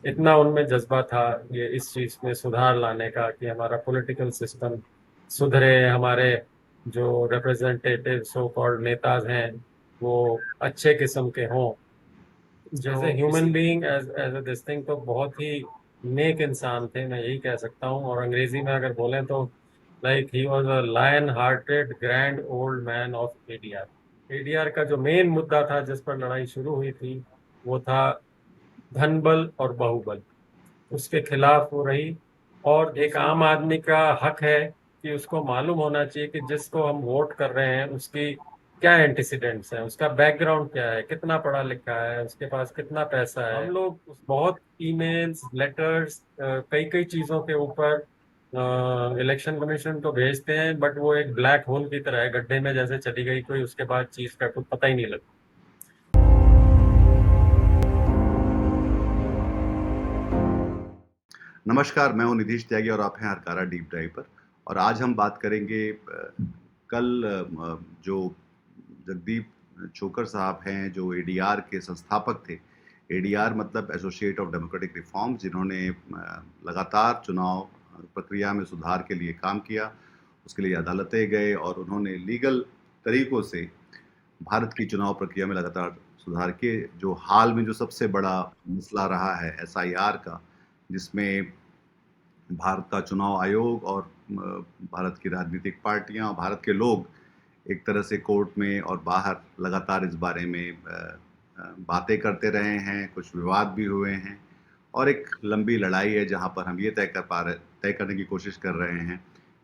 इतना उनमें जज्बा था ये इस चीज में सुधार लाने का कि हमारा पॉलिटिकल सिस्टम सुधरे, हमारे जो रिप्रेजेंटेटिव सो कॉल्ड नेताज हैं वो अच्छे किस्म के हों। जैसे तो ह्यूमन इसी being as as a this thing तो बहुत ही नेक इंसान थे, मैं यही कह सकता हूँ। और अंग्रेजी में अगर बोलें तो like he was a lion hearted grand old man of ADR. ADR का जो मेन मुद्दा था जिस पर लड़ाई शुरू हुई थी वो था धन बल और बाहुबल। उसके खिलाफ वो रही। और एक आम आदमी का हक है कि उसको मालूम होना चाहिए कि जिसको हम वोट कर रहे हैं उसकी क्या एंटीसीडेंट्स हैं, उसका बैकग्राउंड क्या है, कितना पढ़ा लिखा है, उसके पास कितना पैसा है। हम लोग बहुत ईमेल्स, लेटर्स, कई कई चीजों के ऊपर इलेक्शन कमीशन को भेजते हैं, बट वो एक ब्लैक होल की तरह है, गड्ढे में जैसे चली गई कोई, उसके बाद चीज का कुछ पता ही नहीं लगता। नमस्कार, मैं हूं निधीश त्यागी और आप हैं हरकारा डीप ड्राइव पर। और आज हम बात करेंगे कल जो जगदीप छोकर साहब हैं, जो एडीआर के संस्थापक थे। एडीआर मतलब एसोसिएट ऑफ डेमोक्रेटिक रिफॉर्म्स, जिन्होंने लगातार चुनाव प्रक्रिया में सुधार के लिए काम किया। उसके लिए अदालतें गए और उन्होंने लीगल तरीकों से भारत की चुनाव प्रक्रिया में लगातार सुधार किए। जो हाल में जो सबसे बड़ा मसला रहा है एसआईआर का, जिसमें भारत का चुनाव आयोग और भारत की राजनीतिक पार्टियां और भारत के लोग एक तरह से कोर्ट में और बाहर लगातार इस बारे में बातें करते रहे हैं। कुछ विवाद भी हुए हैं और एक लंबी लड़ाई है जहां पर हम ये तय करने की कोशिश कर रहे हैं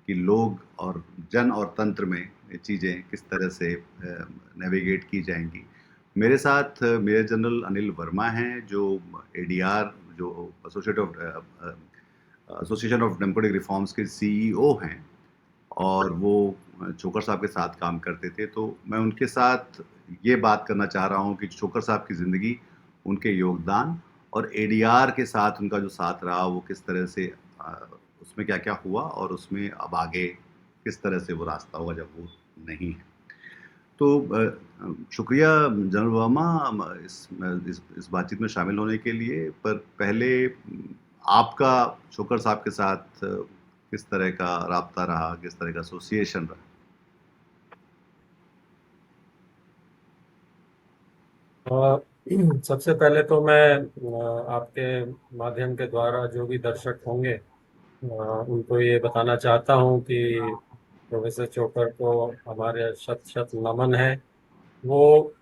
कि लोग और जन और तंत्र में चीज़ें किस तरह से नेविगेट की जाएंगी। मेरे साथ मेजर जनरल अनिल वर्मा हैं, जो एडीआर, जो एसोसिएशन ऑफ डेमोक्रेटिक रिफॉर्म्स के सीईओ हैं, और वो छोकर साहब के साथ काम करते थे। तो मैं उनके साथ ये बात करना चाह रहा हूँ कि छोकर साहब की ज़िंदगी, उनके योगदान और एडीआर के साथ उनका जो साथ रहा वो किस तरह से, उसमें क्या क्या हुआ और उसमें अब आगे किस तरह से वो रास्ता होगा जब वो नहीं है। तो शुक्रिया जनरल वर्मा इस बातचीत में शामिल होने के लिए। पर पहले आपका छोकर साहब के साथ किस तरह का राब्ता रहा, किस तरह का एसोसिएशन रहा? अ, सबसे पहले तो मैं आपके माध्यम के द्वारा जो भी दर्शक होंगे उनको ये बताना चाहता हूँ कि प्रोफेसर चोकर को हमारे शत शत नमन है। वो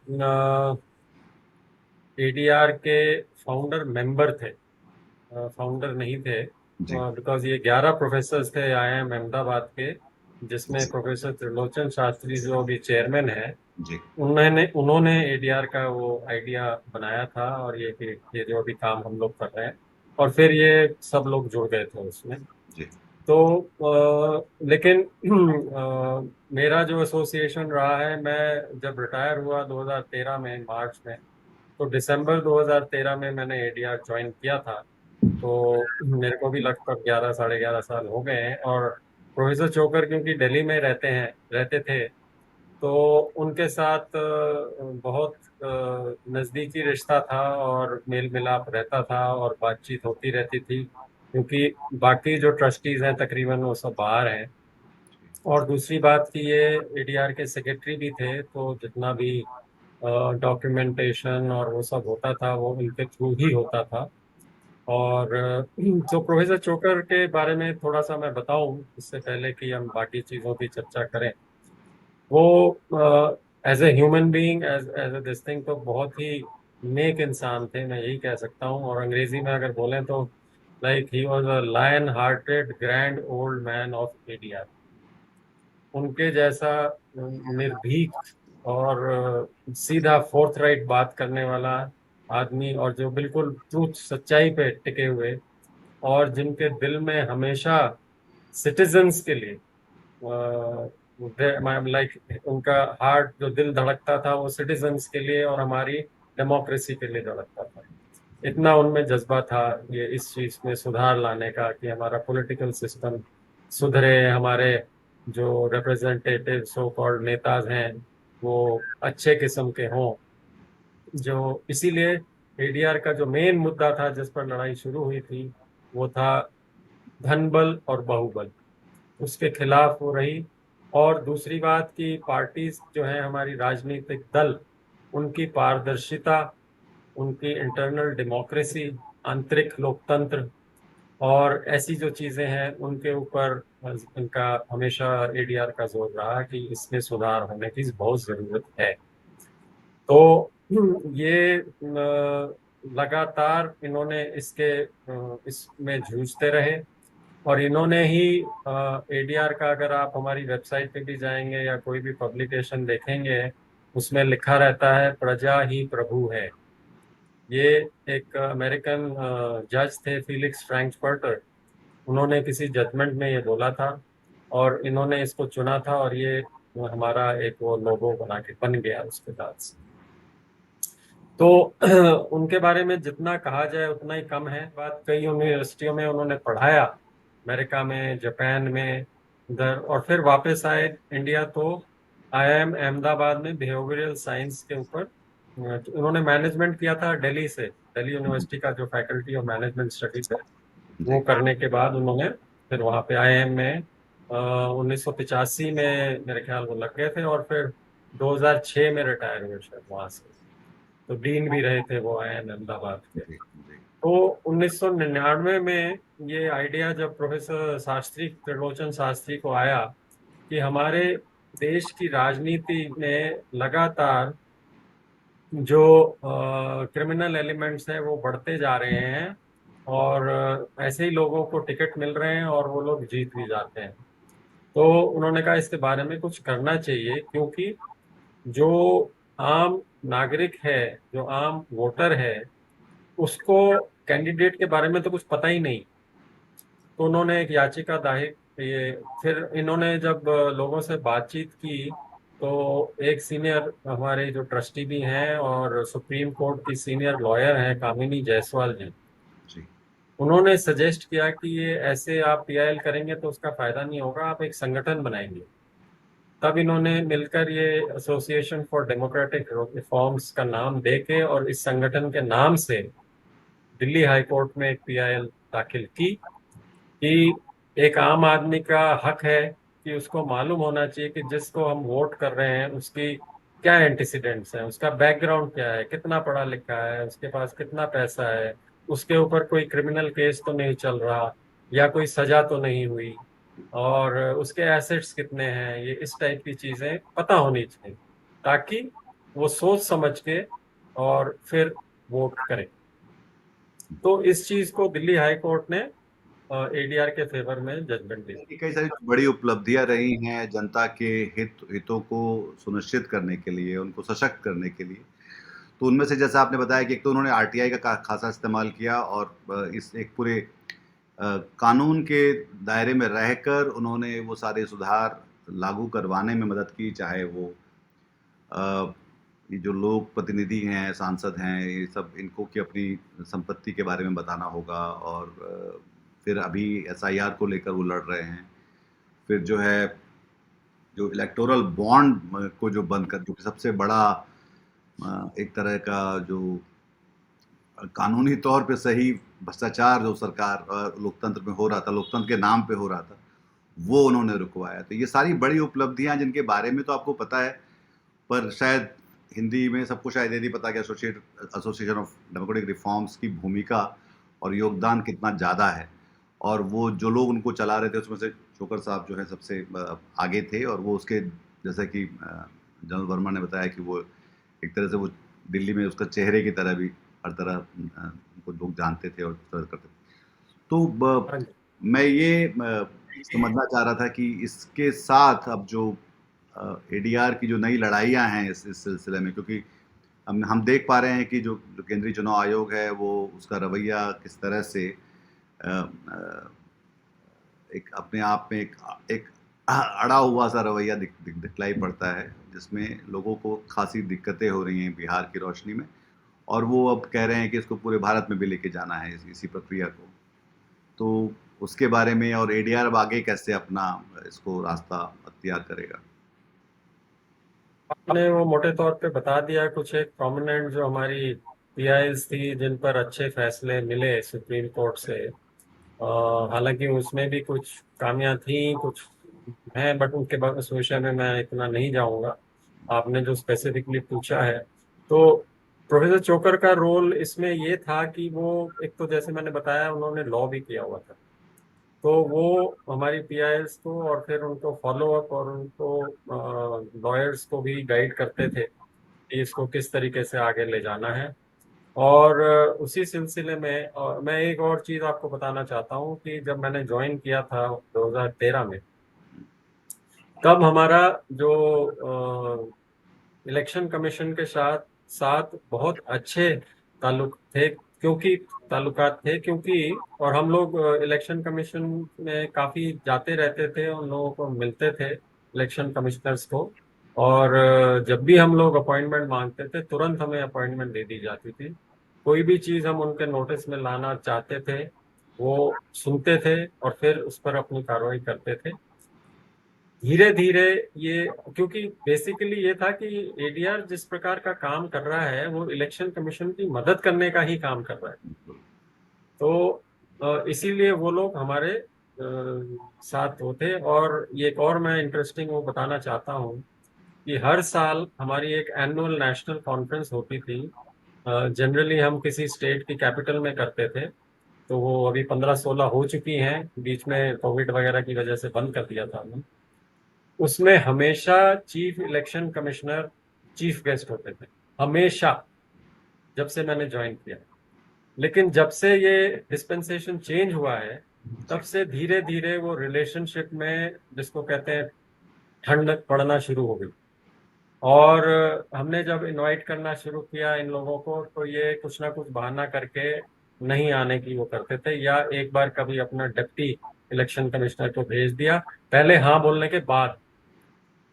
एडीआर के फाउंडर मेंबर थे, फाउंडर नहीं थे। जी। बिकॉज ये 11 प्रोफेसर थे आईआईएम अहमदाबाद के, जिसमें जी। प्रोफेसर त्रिलोचन शास्त्री जो अभी चेयरमैन है, जी। उन्होंने उन्होंने एडीआर का वो आइडिया बनाया था। और ये कि ये जो अभी काम हम लोग कर रहे हैं, और फिर ये सब लोग जुड़ गए थे उसमें। जी। तो लेकिन मेरा जो एसोसिएशन रहा है, मैं जब रिटायर हुआ 2013 में मार्च में, तो दिसंबर 2013 में मैंने एडीआर ज्वाइन किया था। तो मेरे को भी लगभग 11 साढ़े 11 साल हो गए हैं। और प्रोफेसर चोकर क्योंकि दिल्ली में रहते थे, तो उनके साथ बहुत नज़दीकी रिश्ता था और मेल मिलाप रहता था और बातचीत होती रहती थी, क्योंकि बाकी जो ट्रस्टीज हैं तकरीबन वो सब बाहर हैं। और दूसरी बात कि ये एडीआर के सेक्रेटरी भी थे, तो जितना भी डॉक्यूमेंटेशन और वो सब होता था वो उनके थ्रू ही होता था। और जो प्रोफेसर चोकर के बारे में थोड़ा सा मैं बताऊं इससे पहले कि हम बाकी चीज़ों की चर्चा करें। वो as a human being, as as a this thing तो बहुत ही नेक इंसान थे, मैं यही कह सकता हूँ। और अंग्रेजी में अगर बोलें तो like he was a lion hearted grand old man of ADR. उनके जैसा निर्भीक और सीधा फोर्थ राइट बात करने वाला आदमी, और जो बिल्कुल ट्रूथ सच्चाई पे टिके हुए, और जिनके दिल में हमेशा सिटीजन्स के लिए लाइक उनका हार्ट, जो दिल धड़कता था वो सिटीजन्स के लिए और हमारी डेमोक्रेसी के लिए धड़कता था। इतना उनमें जज्बा था ये इस चीज में सुधार लाने का कि हमारा पॉलिटिकल सिस्टम सुधरे, हमारे जो रिप्रेजेंटेटिव सो कॉल्ड नेताज हैं वो अच्छे किस्म के हों। जो इसीलिए एडीआर का जो मेन मुद्दा था जिस पर लड़ाई शुरू हुई थी वो था धन बल और बाहुबल, उसके खिलाफ हो रही। और दूसरी बात की पार्टीज जो है हमारी राजनीतिक दल, उनकी पारदर्शिता, उनकी इंटरनल डेमोक्रेसी, आंतरिक लोकतंत्र और ऐसी जो चीजें हैं उनके ऊपर इनका हमेशा एडीआर का जोर रहा कि इसमें सुधार होने की बहुत जरूरत है। तो ये लगातार इन्होंने इसमें जूझते रहे। और इन्होंने ही एडीआर का, अगर आप हमारी वेबसाइट पे भी जाएंगे या कोई भी पब्लिकेशन देखेंगे, उसमें लिखा रहता है प्रजा ही प्रभु है। ये एक अमेरिकन जज थे, फिलिक्स फ्रैंकफर्टर, उन्होंने किसी जजमेंट में ये बोला था और इन्होंने इसको चुना था और ये हमारा एक वो लोगो बना के बन गया उसके बाद से। तो उनके बारे में जितना कहा जाए उतना ही कम है। बात कई यूनिवर्सिटियों में उन्होंने पढ़ाया, अमेरिका में, जापान में, उधर, और फिर वापस आए इंडिया तो आईआईएम अहमदाबाद में बिहेवियरल साइंस के ऊपर उन्होंने मैनेजमेंट किया था दिल्ली से। दिल्ली यूनिवर्सिटी का जो फैकल्टी ऑफ मैनेजमेंट स्टडीज है वो जी। करने के बाद उन्होंने फिर वहाँ पे आईआईएम में 1985 में मेरे ख्याल वो लग गए थे और फिर 2006 में रिटायर हुए शायद वहाँ से। तो डीन भी रहे थे वो आईआईएम अहमदाबाद के। जी। जी। तो 1999 में ये आइडिया जब प्रोफेसर शास्त्री, त्रिलोचन शास्त्री को आया कि हमारे देश की राजनीति में लगातार जो क्रिमिनल एलिमेंट्स हैं वो बढ़ते जा रहे हैं और ऐसे ही लोगों को टिकट मिल रहे हैं और वो लोग जीत भी जाते हैं। तो उन्होंने कहा इसके बारे में कुछ करना चाहिए, क्योंकि जो आम नागरिक है, जो आम वोटर है, उसको कैंडिडेट के बारे में तो कुछ पता ही नहीं। तो उन्होंने एक याचिका दायर, ये फिर इन्होंने जब लोगों से बातचीत की तो एक सीनियर हमारे जो ट्रस्टी भी हैं और सुप्रीम कोर्ट की सीनियर लॉयर हैं कामिनी जायसवाल जी, जी। उन्होंने सजेस्ट किया कि ये ऐसे आप पीआईएल करेंगे तो उसका फायदा नहीं होगा, आप एक संगठन बनाएंगे। तब इन्होंने मिलकर ये एसोसिएशन फॉर डेमोक्रेटिक रिफॉर्म्स का नाम देके और इस संगठन के नाम से दिल्ली हाई कोर्ट में एक पीआईएल दाखिल की कि एक आम आदमी का हक है कि उसको मालूम होना चाहिए कि जिसको हम वोट कर रहे हैं उसकी क्या एंटीसीडेंट्स हैं, उसका बैकग्राउंड क्या है, कितना पढ़ा लिखा है, उसके पास कितना पैसा है, उसके ऊपर कोई क्रिमिनल केस तो नहीं चल रहा या कोई सजा तो नहीं हुई, और उसके एसेट्स कितने हैं, ये इस टाइप की चीजें पता होनी चाहिए ताकि वो सोच समझ के और फिर वोट करे। तो इस चीज को दिल्ली हाई कोर्ट ने एडीआर के फेवर में जजमेंट दी। ऐसी कई सारी बड़ी उपलब्धियां रही हैं जनता के हितों को सुनिश्चित करने के लिए, उनको सशक्त करने के लिए। तो उनमें से जैसा आपने बताया कि एक तो उन्होंने आरटीआई का खासा इस्तेमाल किया और इस एक पूरे कानून के दायरे में रहकर उन्होंने वो सारे सुधार लागू करवाने में मदद की, चाहे वो अ, ये जो लोग प्रतिनिधि हैं, सांसद हैं, ये सब इनको कि अपनी संपत्ति के बारे में बताना होगा और फिर अभी एसआईआर को लेकर वो लड़ रहे हैं। फिर जो है, जो इलेक्टोरल बॉन्ड को जो बंद कर, जो कि सबसे बड़ा एक तरह का जो कानूनी तौर पे सही भ्रष्टाचार जो सरकार लोकतंत्र में हो रहा था, लोकतंत्र के नाम पे हो रहा था, वो उन्होंने रुकवाया। तो ये सारी बड़ी उपलब्धियां जिनके बारे में तो आपको पता है, पर शायद हिंदी में सबको शायद ये नहीं पता कि एसोसिएशन ऑफ डेमोक्रेटिक रिफॉर्म्स की भूमिका और योगदान कितना ज़्यादा है। और वो जो लोग उनको चला रहे थे उसमें से शोकर साहब जो है सबसे आगे थे, और वो उसके, जैसा कि जनरल वर्मा ने बताया कि वो एक तरह से वो दिल्ली में उसका चेहरे की तरह भी हर तरह उनको लोग जानते थे और करते थे। तो हाँ जी। मैं ये समझना चाह रहा था कि इसके साथ अब जो एडीआर की जो नई लड़ाइयाँ हैं इस सिलसिले में, क्योंकि हम देख पा रहे हैं कि जो केंद्रीय चुनाव आयोग है वो उसका रवैया किस तरह से एक अपने आप में एक अड़ा हुआ सा रवैया दिखलाई पड़ता है, जिसमें लोगों को खासी दिक्कतें हो रही हैं बिहार की रोशनी में। और वो अब कह रहे हैं कि इसको पूरे भारत में भी लेके जाना है इसी प्रक्रिया को। तो उसके बारे में, और एडीआर अब आगे कैसे अपना इसको रास्ता अख्तियार करेगा। आपने वो मोटे तौर पे बता दिया। कुछ एक प्रोमिनेंट जो हमारी पीआईज थी जिन पर अच्छे फैसले मिले सुप्रीम कोर्ट से। हालांकि उसमें भी कुछ खामियां थी, कुछ हैं, बट उनके बाद उस विषय में मैं इतना नहीं जाऊंगा। आपने जो स्पेसिफिकली पूछा है, तो प्रोफेसर चोकर का रोल इसमें ये था कि वो, एक तो जैसे मैंने बताया, उन्होंने लॉ भी किया हुआ था। तो वो हमारी पीआईएल्स को और फिर उनको फॉलो अप और उनको लॉयर्स को भी गाइड करते थे कि इसको किस तरीके से आगे ले जाना है। और उसी सिलसिले में मैं एक और चीज आपको बताना चाहता हूँ कि जब मैंने ज्वाइन किया था 2013 में, तब हमारा जो इलेक्शन कमीशन के साथ साथ बहुत अच्छे ताल्लुक थे, क्योंकि ताल्लुकात थे, क्योंकि और हम लोग इलेक्शन कमीशन में काफी जाते रहते थे, उन लोगों को मिलते थे, इलेक्शन कमिश्नर्स को। और जब भी हम लोग अपॉइंटमेंट मांगते थे, तुरंत हमें अपॉइंटमेंट दे दी जाती थी। कोई भी चीज हम उनके नोटिस में लाना चाहते थे, वो सुनते थे और फिर उस पर अपनी कार्रवाई करते थे। धीरे धीरे ये, क्योंकि बेसिकली ये था कि एडीआर जिस प्रकार का काम कर रहा है, वो इलेक्शन कमीशन की मदद करने का ही काम कर रहा है। तो इसीलिए वो लोग हमारे साथ होते। और ये एक और मैं इंटरेस्टिंग वो बताना चाहता हूँ कि हर साल हमारी एक एनुअल नेशनल कॉन्फ्रेंस होती थी। जनरली हम किसी स्टेट की कैपिटल में करते थे। तो वो अभी 15-16 हो चुकी हैं, बीच में कोविड वगैरह की वजह से बंद कर दिया था हमने। उसमें हमेशा chief election commissioner chief guest होते थे, हमेशा, जब से मैंने ज्वाइन किया। लेकिन जब से ये डिस्पेंसेशन चेंज हुआ है, तब से धीरे धीरे वो रिलेशनशिप में, जिसको कहते हैं, ठंड पड़ना शुरू हो गई। और हमने जब इनवाइट करना शुरू किया इन लोगों को, तो ये कुछ ना कुछ बहाना करके नहीं आने की वो करते थे, या एक बार कभी अपना डिप्टी इलेक्शन कमिश्नर को भेज दिया, पहले हाँ बोलने के बाद।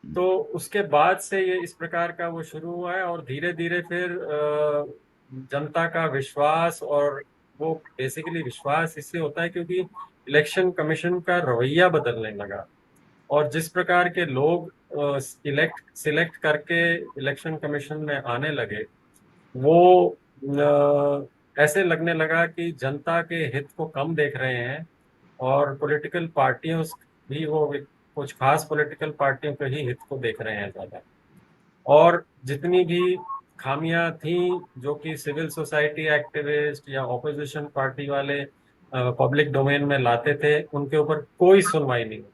तो उसके बाद से ये इस प्रकार का वो शुरू हुआ है, और धीरे धीरे फिर जनता का विश्वास, और वो बेसिकली विश्वास इससे होता है क्योंकि इलेक्शन कमीशन का रवैया बदलने लगा। और जिस प्रकार के लोग सिलेक्ट करके इलेक्शन कमीशन में आने लगे, वो ऐसे लगने लगा कि जनता के हित को कम देख रहे हैं, और पॉलिटिकल पार्टियों भी, वो कुछ खास पॉलिटिकल पार्टियों के ही हित को देख रहे हैं ज्यादा। और जितनी भी खामियां थी जो कि सिविल सोसाइटी एक्टिविस्ट या ऑपोजिशन पार्टी वाले पब्लिक डोमेन में लाते थे, उनके ऊपर कोई सुनवाई नहीं हुई।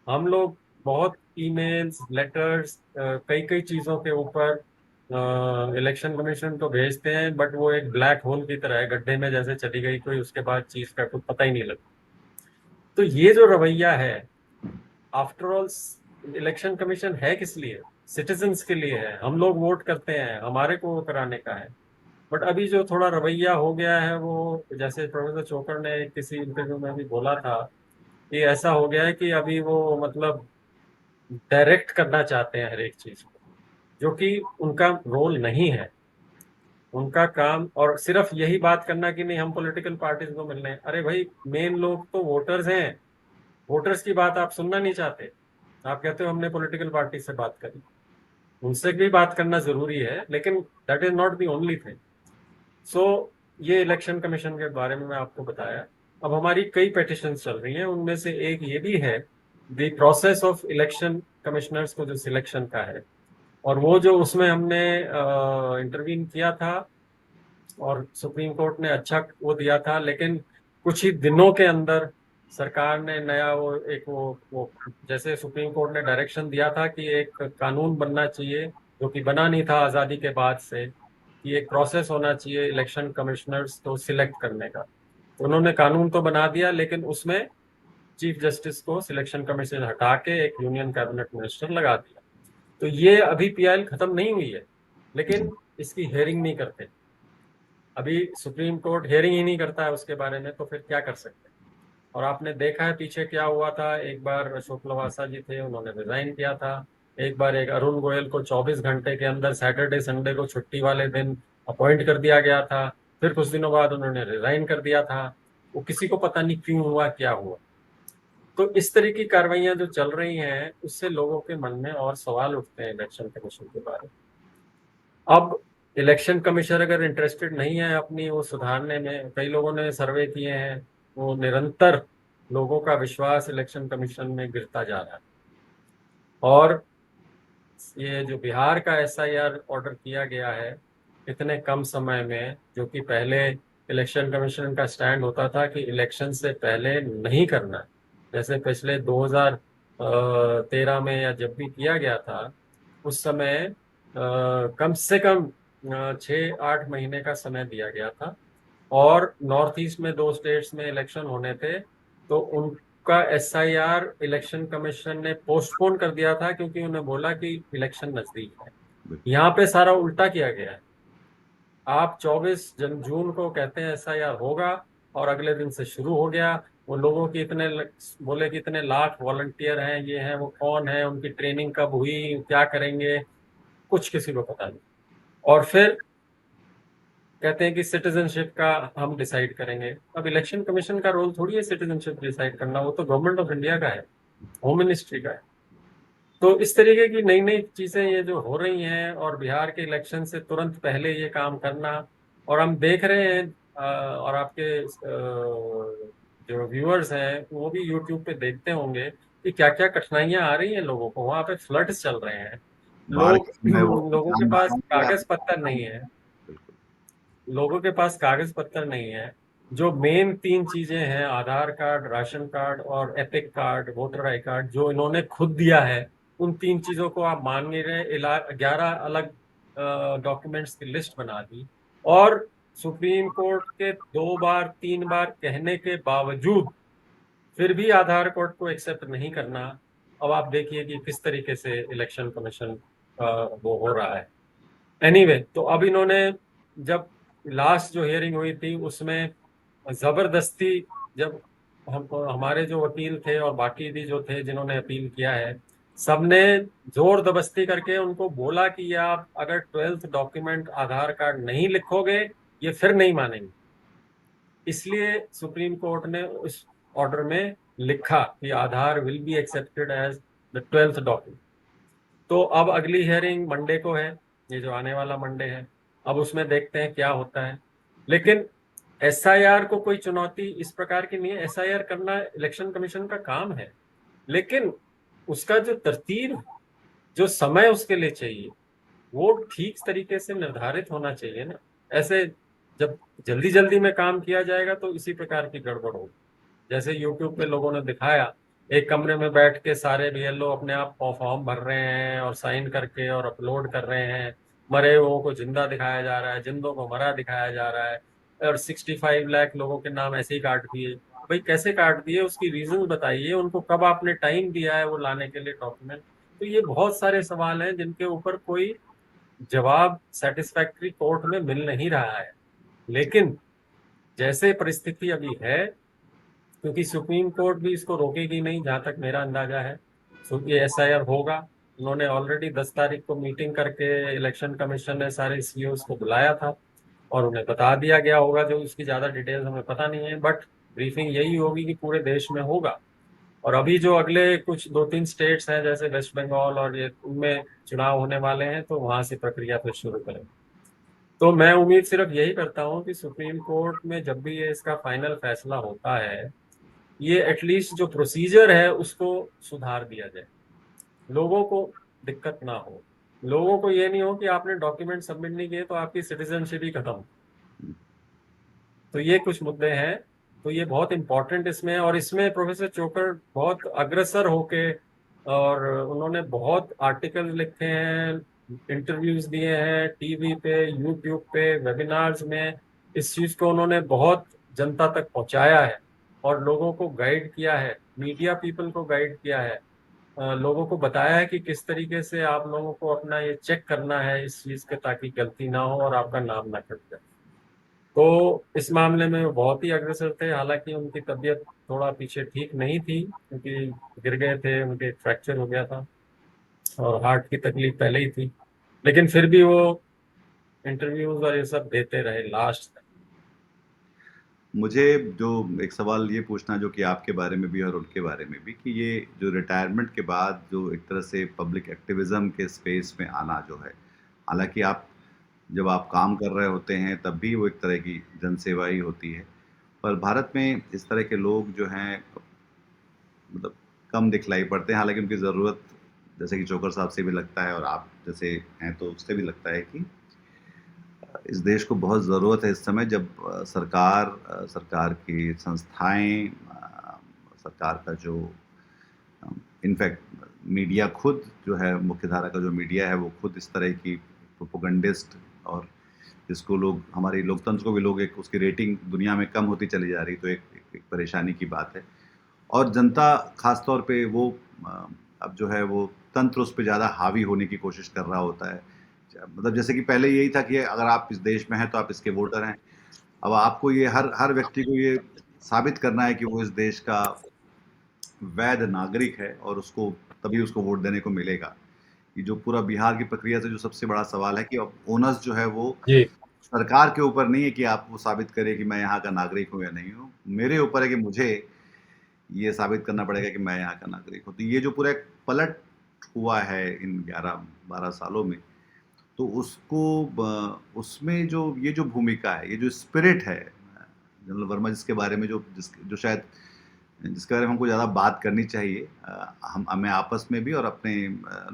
हम लोग बहुत ईमेल्स, लेटर्स, कई कई चीजों के ऊपर इलेक्शन कमीशन को भेजते हैं, बट वो एक ब्लैक होल की तरह है, गड्ढे में जैसे चली गई कोई, उसके बाद चीज का कुछ पता ही नहीं लगता। तो ये जो रवैया है, आफ्टर ऑल इलेक्शन कमीशन है किस लिए? सिटीजन्स के लिए है। हम लोग वोट करते हैं, हमारे को वो कराने का है। बट अभी जो थोड़ा रवैया हो गया है, वो जैसे प्रोफेसर चोकर ने किसी इंटरव्यू में भी बोला था कि ऐसा हो गया है कि अभी वो, मतलब, डायरेक्ट करना चाहते हैं हर एक चीज को, जो कि उनका रोल नहीं है। उनका काम और सिर्फ यही बात करना कि नहीं हम पॉलिटिकल पार्टीज को मिल रहे हैं, अरे भाई, मेन लोग तो वोटर्स हैं। वोटर्स की बात आप सुनना नहीं चाहते। आप कहते हो हमने पॉलिटिकल पार्टी से बात करी। उनसे भी बात करना जरूरी है, लेकिन that is not the only thing. So ये इलेक्शन कमीशन के बारे में मैं आपको बताया। अब हमारी कई पिटिशंस चल रही हैं, उनमें से एक ये भी है, the process of election commissioners को जो सिलेक्शन का है, और वो जो उसमें हमने इंटरवीन किया था, और सुप्रीम कोर्ट ने अच्छा वो दिया था, लेकिन कुछ ही दिनों के अंदर सरकार ने नया वो जैसे सुप्रीम कोर्ट ने डायरेक्शन दिया था कि एक कानून बनना चाहिए, जो कि बना नहीं था आजादी के बाद से, कि एक प्रोसेस होना चाहिए इलेक्शन कमिश्नर्स को सिलेक्ट करने का। तो उन्होंने कानून तो बना दिया, लेकिन उसमें चीफ जस्टिस को सिलेक्शन कमीशन हटा के एक यूनियन कैबिनेट मिनिस्टर लगा दिया। तो ये अभी पीआईएल खत्म नहीं हुई है, लेकिन इसकी हेयरिंग नहीं करते। अभी सुप्रीम कोर्ट हियरिंग ही नहीं करता है उसके बारे में, तो फिर क्या कर सकते हैं? और आपने देखा है पीछे क्या हुआ था, एक बार अशोक लवासा जी थे, उन्होंने रिजाइन किया था। एक बार एक अरुण गोयल को 24 घंटे के अंदर सैटरडे संडे को छुट्टी वाले दिन अपॉइंट कर दिया गया था। फिर कुछ दिनों बाद उन्होंने रिजाइन कर दिया था। वो किसी को पता नहीं क्यों हुआ, क्या हुआ। तो इस तरह की कार्रवाइयां जो चल रही हैं, उससे लोगों के मन में और सवाल उठते हैं इलेक्शन कमीशन के बारे में। अब इलेक्शन कमीशन अगर इंटरेस्टेड नहीं है अपनी वो सुधारने में, कई लोगों ने सर्वे किए हैं, वो निरंतर लोगों का विश्वास इलेक्शन कमीशन में गिरता जा रहा है। और ये जो बिहार का एसआईआर ऑर्डर किया गया है इतने कम समय में, जो कि पहले इलेक्शन कमीशन का स्टैंड होता था कि इलेक्शन से पहले नहीं करना, जैसे पिछले 2013 में या जब भी किया गया था, उस समय कम से कम 6-8 महीने का समय दिया गया था। और नॉर्थ ईस्ट में 2 स्टेट्स में इलेक्शन होने थे, तो उनका एसआईआर इलेक्शन कमीशन ने पोस्टपोन कर दिया था, क्योंकि उन्हें बोला कि इलेक्शन नजदीक है। बिल्कुल। यहाँ पे सारा उल्टा किया गया है। आप 24 जून को कहते हैं एसआईआर होगा, और अगले दिन से शुरू हो गया। वो लोगों की बोले कि इतने लाख वॉलंटियर हैं, ये हैं, वो कौन है, उनकी ट्रेनिंग कब हुई, क्या करेंगे, कुछ किसी को पता नहीं। और फिर कहते हैं कि सिटीजनशिप का हम डिसाइड करेंगे। अब इलेक्शन कमीशन का रोल थोड़ी है सिटीजनशिप डिसाइड करना, वो तो गवर्नमेंट ऑफ इंडिया का है, होम मिनिस्ट्री का है। तो इस तरीके की नई नई चीजें ये जो हो रही हैं, और बिहार के इलेक्शन से तुरंत पहले ये काम करना, और हम देख रहे हैं और आपके जो व्यूअर्स हैं वो भी यूट्यूब पे देखते होंगे कि क्या क्या कठिनाइयां आ रही हैं लोगों को, वहां पे फ्लड्स चल रहे हैं। बाढ़ लोग के समय वो लोगों के जानना पास चाहूंगा कागज पत्तर आपसे। नहीं है। बिल्कुल। लोगों के पास कागज पत्तर नहीं है। जो मेन 3 चीजें हैं, आधार कार्ड, राशन कार्ड और epic card, voter I card, जो इन्होंने खुद दिया है, उन 3 चीजों को आप मान नहीं रहे। 11 अलग डॉक्यूमेंट्स की लिस्ट बना दी, और सुप्रीम कोर्ट के 2 बार 3 बार कहने के बावजूद फिर भी आधार कार्ड को एक्सेप्ट नहीं करना। अब आप देखिए कि किस तरीके से इलेक्शन कमीशन वो हो रहा है। एनीवे, तो अब इन्होंने, जब लास्ट जो हियरिंग हुई थी उसमें जबरदस्ती, जब हम हमारे जो वकील थे और बाकी भी जो थे जिन्होंने अपील किया है, सबने जोर दबस्ती करके उनको बोला कि ये आप अगर 12th डॉक्यूमेंट आधार कार्ड नहीं लिखोगे, ये फिर नहीं मानेंगे। इसलिए सुप्रीम कोर्ट ने उस ऑर्डर में लिखा कि Aadhaar will be accepted as the 12th document. तो अब अगली हियरिंग मंडे को है, ये जो आने वाला मंडे है। अब उसमें देखते हैं क्या होता है। लेकिन एसआईआर को कोई चुनौती इस प्रकार की नहीं है। एसआईआर करना इलेक्शन कमीशन का काम है, लेकिन उसका जो तरतीब, जो समय उसके लिए चाहिए, वो ठीक तरीके से निर्धारित होना चाहिए ना। ऐसे जब जल्दी जल्दी में काम किया जाएगा तो इसी प्रकार की गड़बड़ होगी। जैसे यूट्यूब पे लोगों ने दिखाया, एक कमरे में बैठ के सारे बीएलओ अपने आप फॉर्म भर रहे हैं और साइन करके और अपलोड कर रहे हैं। मरे हुओं को जिंदा दिखाया जा रहा है, जिंदों को मरा दिखाया जा रहा है। और 65 लाख लोगों के नाम ऐसे ही काट दिए। भाई कैसे काट दिए, उसकी रीजन बताइए, उनको कब आपने टाइम दिया है वो लाने के लिए डॉक्यूमेंट। तो ये बहुत सारे सवाल हैं जिनके ऊपर कोई जवाब सेटिस्फैक्ट्री कोर्ट में मिल नहीं रहा है। लेकिन जैसे परिस्थिति अभी है, क्योंकि सुप्रीम कोर्ट भी इसको रोकेगी नहीं जहां तक मेरा अंदाजा है, सो ये एसआईआर होगा। उन्होंने ऑलरेडी 10 तारीख को मीटिंग करके इलेक्शन कमीशन ने सारे सीईओज को बुलाया था, और उन्हें बता दिया गया होगा, जो इसकी ज्यादा डिटेल्स हमें पता नहीं है, बट ब्रीफिंग यही होगी कि पूरे देश में होगा। और अभी जो अगले कुछ 2-3 स्टेट्स हैं जैसे वेस्ट बंगाल और ये, उनमें चुनाव होने वाले हैं, तो वहां से प्रक्रिया फिर शुरू करें। तो मैं उम्मीद सिर्फ यही करता हूँ कि सुप्रीम कोर्ट में जब भी ये इसका फाइनल फैसला होता है, ये एटलीस्ट जो प्रोसीजर है उसको सुधार दिया जाए, लोगों को दिक्कत ना हो। लोगों को ये नहीं हो कि आपने डॉक्यूमेंट सबमिट नहीं किए तो आपकी सिटीजनशिप ही खत्म। तो ये कुछ मुद्दे हैं। तो ये बहुत इंपॉर्टेंट इसमें है, और इसमें प्रोफेसर चोकर बहुत अग्रसर होके, और उन्होंने बहुत आर्टिकल लिखे हैं, इंटरव्यूज दिए हैं टीवी पे, यूट्यूब पे, वेबिनार्स में। इस चीज को उन्होंने बहुत जनता तक पहुंचाया है, और लोगों को गाइड किया है, मीडिया पीपल को गाइड किया है। लोगों को बताया है कि किस तरीके से आप लोगों को अपना ये चेक करना है इस चीज के, ताकि गलती ना हो और आपका नाम ना कट जाए। तो इस मामले में वो बहुत ही अग्रसर थे। हालांकि उनकी तबीयत थोड़ा पीछे ठीक नहीं थी, क्योंकि गिर गए थे, उनके फ्रैक्चर हो गया था, और हार्ट की तकलीफ पहले ही थी। लेकिन फिर भी वो इंटरव्यूज और ये सब देते रहे लास्ट तक। मुझे जो एक सवाल ये पूछना, जो कि आपके बारे में भी और उनके बारे में भी, कि ये जो रिटायरमेंट के बाद जो एक तरह से पब्लिक एक्टिविज्म के स्पेस में आना जो है, हालांकि आप जब आप काम कर रहे होते हैं तब भी वो एक तरह की जनसेवा ही होती है। पर भारत में इस तरह के लोग जो हैं मतलब कम दिखलाई पड़ते हैं, हालाँकि उनकी ज़रूरत जैसे कि चोकर साहब से भी लगता है और आप जैसे हैं तो उससे भी लगता है कि इस देश को बहुत ज़रूरत है इस समय जब सरकार की संस्थाएँ सरकार का जो इनफैक्ट मीडिया खुद जो है मुख्यधारा का जो मीडिया है वो खुद इस तरह की प्रोपोगंडिस्ट और जिसको लोग हमारी लोकतंत्र को भी लोग एक उसकी रेटिंग दुनिया में कम होती चली जा रही तो एक परेशानी की बात है और जनता खास तौर पे वो अ, अब जो है वो तंत्र उस पे ज़्यादा हावी होने की कोशिश कर रहा होता है मतलब जैसे कि पहले यही था कि अगर आप इस देश में हैं तो आप इसके वोटर हैं अब आपको ये हर हर व्यक्ति को ये साबित करना है कि वो इस देश का वैध नागरिक है और उसको तभी उसको वोट देने को मिलेगा ये जो पूरा बिहार की प्रक्रिया से जो सबसे बड़ा सवाल है कि अब ओनस जो है वो जी। सरकार के ऊपर नहीं है कि आप वो साबित करें कि मैं यहाँ का नागरिक हूँ या नहीं हूँ मेरे ऊपर है कि मुझे ये साबित करना पड़ेगा कि मैं यहाँ का नागरिक हूँ तो ये जो पूरा एक पलट हुआ है इन 11-12 सालों में तो उसमें जो ये जो भूमिका है ये जो स्पिरिट है जनरल वर्मा जिसके बारे में जो शायद जिसके बारे में हमको ज़्यादा बात करनी चाहिए हम हमें आपस में भी और अपने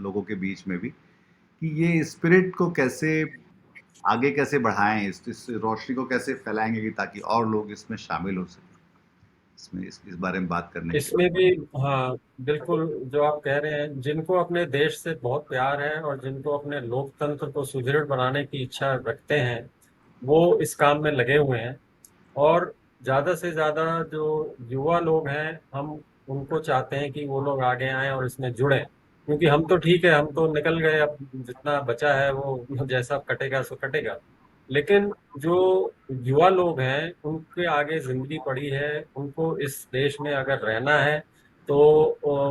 लोगों के बीच में भी कि ये स्पिरिट को कैसे आगे कैसे बढ़ाएं इस रोशनी को कैसे फैलाएंगे कि ताकि और लोग इसमें शामिल हो सकें इसमें इस बारे में बात करने के इसमें भी, हाँ, बिल्कुल जो आप कह रहे हैं, जिनको अपने देश से बहुत प्यार है और जिनको अपने लोकतंत्र को सुदृढ़ बनाने की इच्छा रखते हैं, वो इस काम में लगे हुए हैं। और ज्यादा से ज्यादा जो युवा लोग हैं, हम उनको चाहते हैं कि वो लोग आगे आएं और इसमें जुड़ें, क्योंकि हम तो ठीक है, हम तो निकल गए, अब जितना बचा है वो जैसा कटेगा सो कटेगा। लेकिन जो युवा लोग हैं, उनके आगे जिंदगी पड़ी है, उनको इस देश में अगर रहना है तो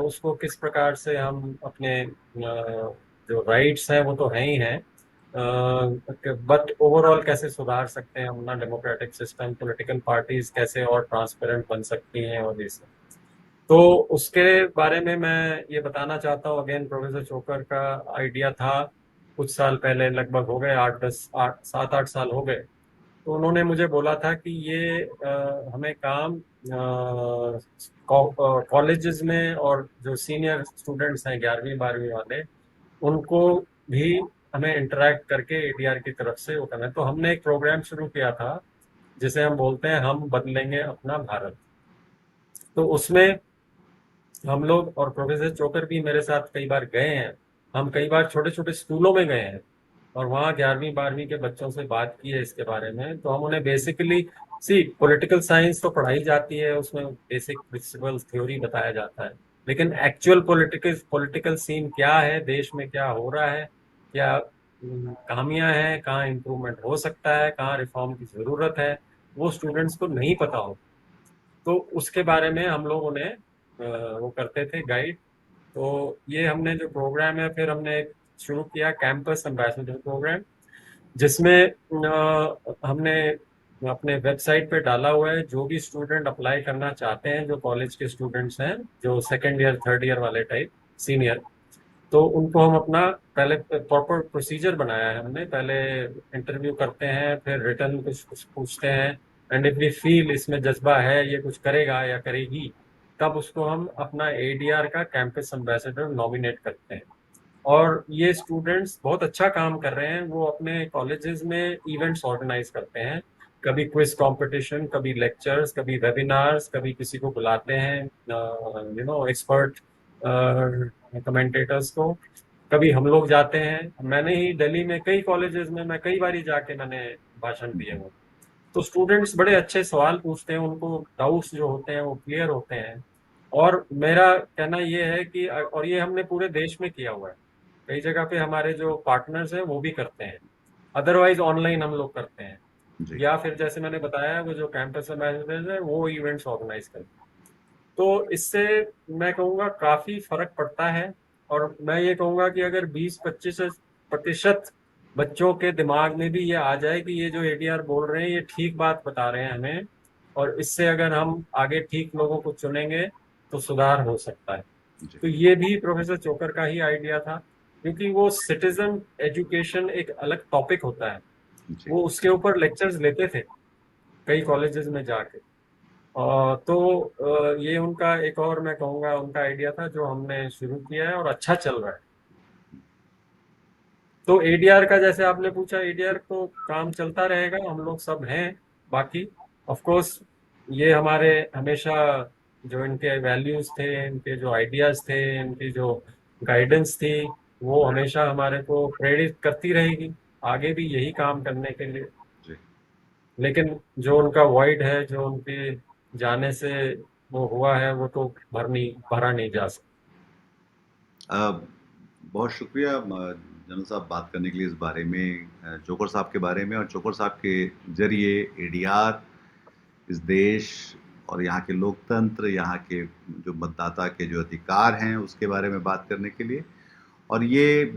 उसको किस प्रकार से हम अपने जो राइट्स हैं वो तो हैं ही हैं, बट ओवरऑल कैसे सुधार सकते हैं अपना डेमोक्रेटिक सिस्टम, पॉलिटिकल पार्टीज कैसे और ट्रांसपेरेंट बन सकती हैं, और ये सब। तो उसके बारे में मैं ये बताना चाहता हूँ। अगेन, प्रोफेसर चोकर का आइडिया था कुछ साल पहले, लगभग हो गए 7-8 साल हो गए। तो उन्होंने मुझे बोला था कि ये हमें काम कॉलेजेस में और जो सीनियर स्टूडेंट्स हैं 11वीं 12वीं वाले, उनको भी हमें इंटरेक्ट करके एडीआर की तरफ से वो करना है। तो हमने एक प्रोग्राम शुरू किया था जिसे हम बोलते हैं हम बदलेंगे अपना भारत। तो उसमें हम लोग, और प्रोफेसर चोकर भी मेरे साथ कई बार गए हैं, हम कई बार छोटे छोटे स्कूलों में गए हैं और वहाँ 11वीं 12वीं के बच्चों से बात की है इसके बारे में। तो हम उन्हें बेसिकली, सी पॉलिटिकल साइंस तो पढ़ाई जाती है, उसमें बेसिक प्रिंसिपल थ्योरी बताया जाता है, लेकिन एक्चुअल पॉलिटिकल पॉलिटिकल सीन क्या है, देश में क्या हो रहा है, क्या खामियां हैं, कहाँ इम्प्रूवमेंट हो सकता है, कहाँ रिफॉर्म की जरूरत है, वो स्टूडेंट्स को नहीं पता हो। तो उसके बारे में हम लोग उन्हें वो करते थे गाइड। तो ये हमने जो प्रोग्राम है, फिर हमने एक शुरू किया कैंपस एम्बेसडर प्रोग्राम, जिसमें हमने अपने वेबसाइट पे डाला हुआ है, जो भी स्टूडेंट अप्लाई करना चाहते हैं, जो कॉलेज के स्टूडेंट्स हैं, जो सेकेंड ईयर थर्ड ईयर वाले टाइप, सीनियर, तो उनको हम अपना पहले प्रॉपर प्रोसीजर बनाया है हमने। पहले इंटरव्यू करते हैं, फिर रिटर्न कुछ कुछ पूछते हैं, एंड इफ वी फील इसमें जज्बा है, ये कुछ करेगा या करेगी, तब उसको हम अपना एडीआर का कैंपस एम्बेसडर नॉमिनेट करते हैं। और ये स्टूडेंट्स बहुत अच्छा काम कर रहे हैं, वो अपने कॉलेजेस में इवेंट्स ऑर्गेनाइज करते हैं, कभी क्विज कंपटीशन, कभी लेक्चर्स, कभी वेबिनार्स, कभी किसी को बुलाते हैं एक्सपर्ट कमेंटेटर्स को, कभी हम लोग जाते हैं। मैंने ही दिल्ली में कई कॉलेजेस में मैं कई बार जाके मैंने भाषण दिए हुए। तो स्टूडेंट्स बड़े अच्छे सवाल पूछते हैं, उनको डाउट्स जो होते हैं वो क्लियर होते हैं। और मेरा कहना ये है कि, और ये हमने पूरे देश में किया हुआ है, कई जगह पे हमारे जो पार्टनर्स हैं वो भी करते हैं, अदरवाइज ऑनलाइन हम लोग करते हैं, जी या फिर जैसे मैंने बताया वो जो कैंपस एम्बेसडर्स है वो इवेंट्स ऑर्गेनाइज करते हैं। तो इससे मैं कहूँगा काफी फर्क पड़ता है। और मैं ये कहूँगा कि अगर 20-25% बच्चों के दिमाग में भी ये आ जाए कि ये जो एडीआर बोल रहे हैं ये ठीक बात बता रहे हैं हमें, और इससे अगर हम आगे ठीक लोगों को चुनेंगे तो सुधार हो सकता है। जी तो ये भी प्रोफेसर चोकर का ही आइडिया था, क्योंकि वो सिटीजन एजुकेशन एक अलग टॉपिक होता है, जी। वो उसके ऊपर लेक्चर्स लेते थे कई कॉलेजेस में जाके। तो ये उनका एक और मैं कहूँगा उनका आइडिया था जो हमने शुरू किया है और अच्छा चल रहा है। तो एडीआर का जैसे आपने पूछा, एडीआर तो काम चलता रहेगा, हम लोग सब हैं बाकी। ऑफ कोर्स ये हमारे हमेशा जो इनके वैल्यूज थे, इनके जो आइडियाज थे, इनकी जो गाइडेंस थी, वो हमेशा हमारे को प्रेरित करती रहेगी आगे भी यही काम करने के लिए। जी। लेकिन जो उनका वॉइड है, जो उनके जाने से वो हुआ है, वो तो भरा नहीं जा सकता। बहुत शुक्रिया जनरल साहब बात करने के लिए इस बारे में, जोकर साहब के बारे में, और जोकर साहब के जरिए एडीआर, इस देश और यहाँ के लोकतंत्र, यहाँ के जो मतदाता के जो अधिकार हैं उसके बारे में बात करने के लिए। और ये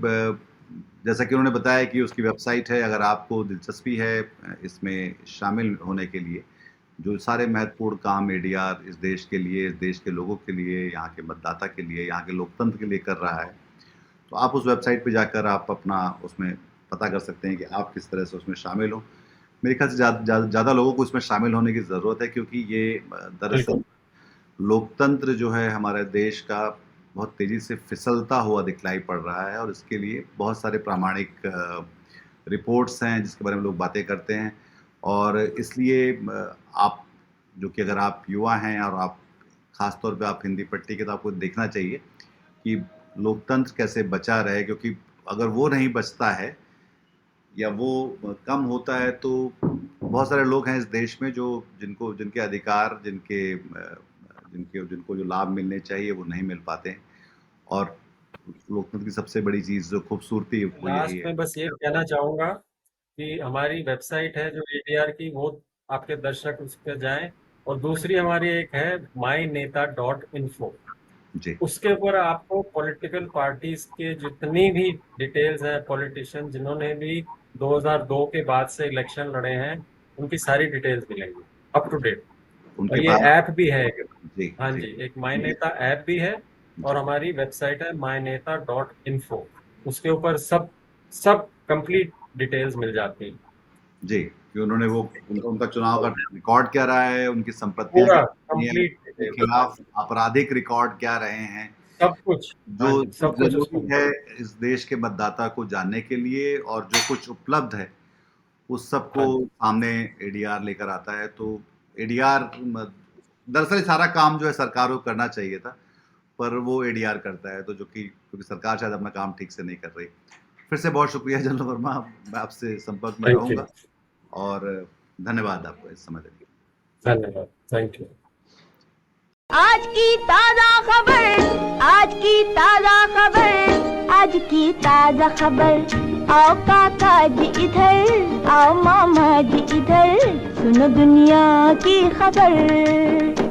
जैसा कि उन्होंने बताया कि उसकी वेबसाइट है, अगर आपको दिलचस्पी है इसमें शामिल होने के लिए, जो सारे महत्वपूर्ण काम एडीआर इस देश के लिए, इस देश के लोगों के लिए, यहाँ के मतदाता के लिए, यहाँ के लोकतंत्र के लिए कर रहा है, तो आप उस वेबसाइट पे जाकर आप अपना उसमें पता कर सकते हैं कि आप किस तरह से उसमें शामिल हो। मेरे ख्याल से ज़्यादा लोगों को इसमें शामिल होने की ज़रूरत है, क्योंकि ये दरअसल लोकतंत्र जो है हमारे देश का बहुत तेज़ी से फिसलता हुआ दिखलाई पड़ रहा है, और इसके लिए बहुत सारे प्रामाणिक रिपोर्ट्स हैं जिसके बारे में लोग बातें करते हैं। और इसलिए आप, जो कि अगर आप युवा हैं और आप ख़ास तौर पे आप हिंदी पट्टी के, तो आपको देखना चाहिए कि लोकतंत्र कैसे बचा रहे, क्योंकि अगर वो नहीं बचता है या वो कम होता है तो बहुत सारे लोग हैं इस देश में जो जिनके अधिकार, जिनको जो लाभ मिलने चाहिए वो नहीं मिल पाते हैं। और लोकतंत्र की सबसे बड़ी चीज़ जो खूबसूरती है वो यही लास्ट है। में बस ये कहना चाहूंगा कि हमारी वेबसाइट है जो एडीआर की, वो आपके दर्शक उस पर जाएं। और दूसरी हमारी एक है myNeta.info। जी। उसके ऊपर आपको पॉलिटिकल पार्टीज के जितनी भी डिटेल्स हैं, पॉलिटिशियन जिन्होंने भी 2002 के बाद से इलेक्शन लड़े हैं, उनकी सारी डिटेल्स मिलेंगी अप टू डेट। उनके और ये पास। ऐप भी है एक। जी। हाँ जी। जी, एक माई नेता ऐप भी है। और जी। हमारी वेबसाइट है myNeta.info। उसके ऊपर सब सब कंप्लीट डिटेल्स मिल जाती हैं। जी, कि उन्होंने वो उनका चुनाव का रिकॉर्ड क्या रहा है, उनकी संपत्तियां पूरा कितनी हैं, कंप्लीट उनके डिटेल्स। हाँ खिलाफ जी, आपराधिक रिकॉर्ड क्या रहे हैं, सब कुछ। हाँ जो जी, सब कुछ उसको जरूरी मिल। है इस देश के मतदाता को जानने के लिए, और जो कुछ उपलब्ध है उस सबको हाँ जी, सामने एडीआर लेकर आता है। तो एडीआर दरअसल सारा काम जो है सरकार को करना चाहिए था, पर वो एडीआर करता है, तो जो कि क्योंकि सरकार शायद अपना काम ठीक से नहीं कर रही। फिर से बहुत शुक्रिया जनरल वर्मा, मैं आपसे संपर्क में थैंक यू। रहूंगा, और धन्यवाद आपको इस समय देने के लिए। धन्यवाद, थैंक यू। आज की ताजा खबर, आज की ताजा खबर, आज की ताजा खबर। आओ काका जी इधर, आओ मामा जी इधर, सुनो दुनिया की खबर।